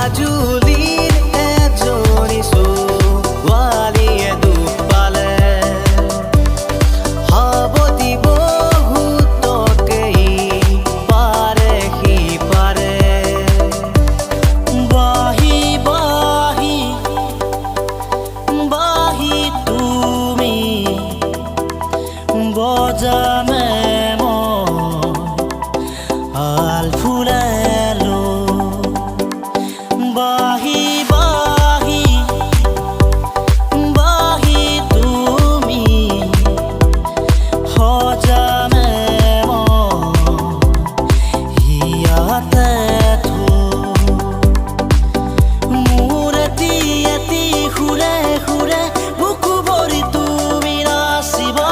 মাজুলীৰ এজনী ছোৱালীয়ে দুখ পালে সাৱতি বহুতকেই পাৰে সিপাৰে বাহি বাহি বাহি তুমি বজানে আল ফুলালো বাহি বাহি বাহি তুমি সজানে হিয়াতে মোৰ এটি এটি সুৰে সুৰে বুকু ভৰি তুমি নাচিবা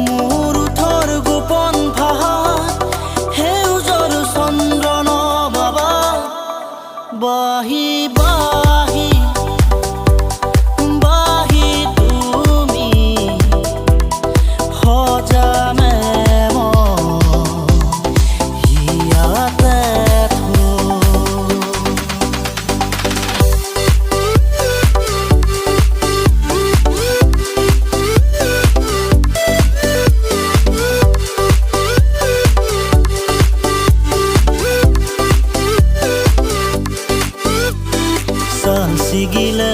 মোৰ উঠৰ গোপন ভাষা সেউজৰ চন্দ্ৰ নমাবা বাহি বাহি বাহি তুমি সজানে হিয়াতে Sigile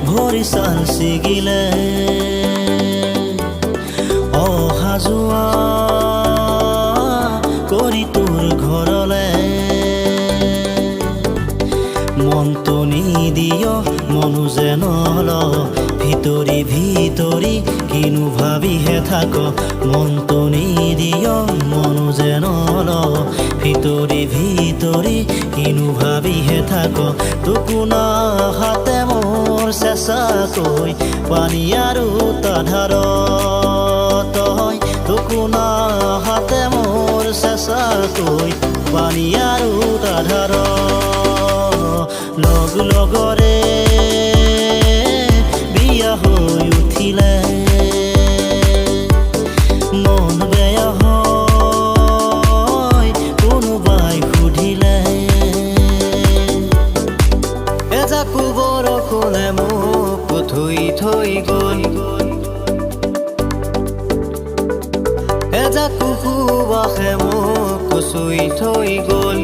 ভৰি চাল ছিগিলে অহা যোৱা কৰি তোৰ ঘৰলে মনটো নিদিয় মনো যেন ভিতৰি ভিতৰি কিনো ভাবিহে থাক মনটো নিদিয় মনো যেন ভিতৰি ভিতৰি কিনো ভাবিহে থাক তোকো নাহাতে মোৰ চেঁচাকৈ পানী আৰু তাধাৰ তই তোকো নাহাতে মোৰ চেঁচাকৈ পানী আৰু তাধাৰ লগ লগৰে বিয়া হৈ উঠিলে মন বেয়া হয় কোনোবাই সুধিলে এজাকো বৰষুণে মোক থৈ থৈ গ'ল এজাকো সুবাসে মোক চুই থৈ গ'ল